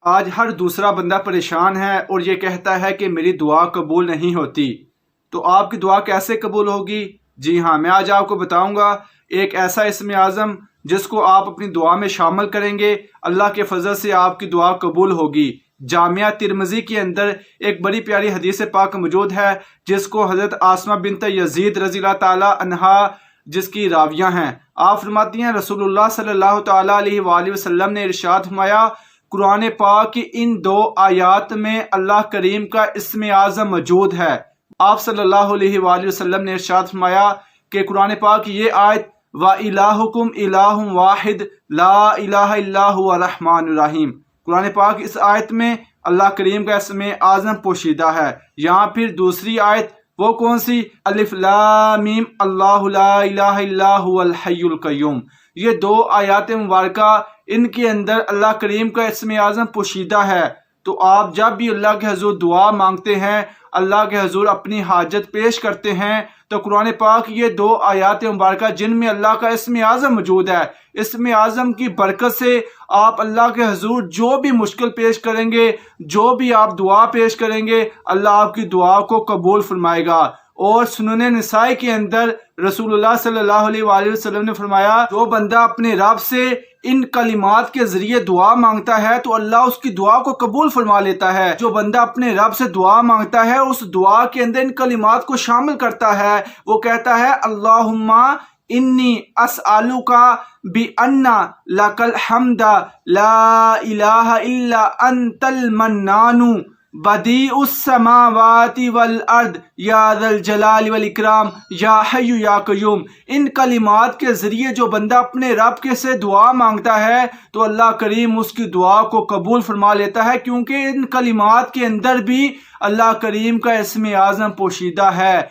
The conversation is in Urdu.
آج ہر دوسرا بندہ پریشان ہے اور یہ کہتا ہے کہ میری دعا قبول نہیں ہوتی، تو آپ کی دعا کیسے قبول ہوگی؟ جی ہاں، میں آج آپ کو بتاؤں گا ایک ایسا اسم اعظم جس کو آپ اپنی دعا میں شامل کریں گے، اللہ کے فضل سے آپ کی دعا قبول ہوگی۔ جامعہ ترمذی کے اندر ایک بڑی پیاری حدیث پاک موجود ہے جس کو حضرت آسمہ بنت یزید رضی اللہ تعالی عنہا جس کی راویہ ہیں، آپ فرماتی ہیں رسول اللہ صلی اللہ تعالی علیہ وآلہ وسلم نے ارشاد فرمایا، قرآن پاک کی ان دو آیات میں اللہ کریم کا اسم اعظم موجود ہے۔ آپ صلی اللہ علیہ وآلہ وسلم نے ارشاد فرمایا کہ قرآن پاک کی یہ آیت وَإِلَٰهُكُمْ إِلَٰهٌ وَاحِدٌ لَا إِلَٰهَ إِلَّا هُوَ الرَّحْمَٰنُ الرَّحِيمُ۔ قرآن پاک اس آیت میں اللہ کریم کا اسم اعظم پوشیدہ ہے۔ یہاں پھر دوسری آیت وہ کون سی؟ الف لام میم اللہ لا الہ الا هو الحی القیوم۔ یہ دو آیات مبارکہ، ان کے اندر اللہ کریم کا اسم اعظم پوشیدہ ہے۔ تو آپ جب بھی اللہ کے حضور دعا مانگتے ہیں، اللہ کے حضور اپنی حاجت پیش کرتے ہیں، تو قرآن پاک یہ دو آیات مبارکہ جن میں اللہ کا اسم اعظم موجود ہے، اسم اعظم کی برکت سے آپ اللہ کے حضور جو بھی مشکل پیش کریں گے، جو بھی آپ دعا پیش کریں گے، اللہ آپ کی دعا کو قبول فرمائے گا۔ اور سنن نسائی کے اندر رسول اللہ صلی اللہ علیہ وآلہ وسلم نے فرمایا، جو بندہ اپنے رب سے ان کلمات کے ذریعے دعا مانگتا ہے تو اللہ اس کی دعا کو قبول فرما لیتا ہے۔ جو بندہ اپنے رب سے دعا مانگتا ہے اس دعا کے اندر ان کلمات کو شامل کرتا ہے، وہ کہتا ہے اللہم انی اسألک بأن لک الحمد لا الہ الا انت المنان بدیع السماوات والارض یا ذا الجلال والاکرام یا حی یا قیوم۔ ان کلمات کے ذریعے جو بندہ اپنے رب کے سے دعا مانگتا ہے تو اللہ کریم اس کی دعا کو قبول فرما لیتا ہے، کیونکہ ان کلمات کے اندر بھی اللہ کریم کا اسم اعظم پوشیدہ ہے۔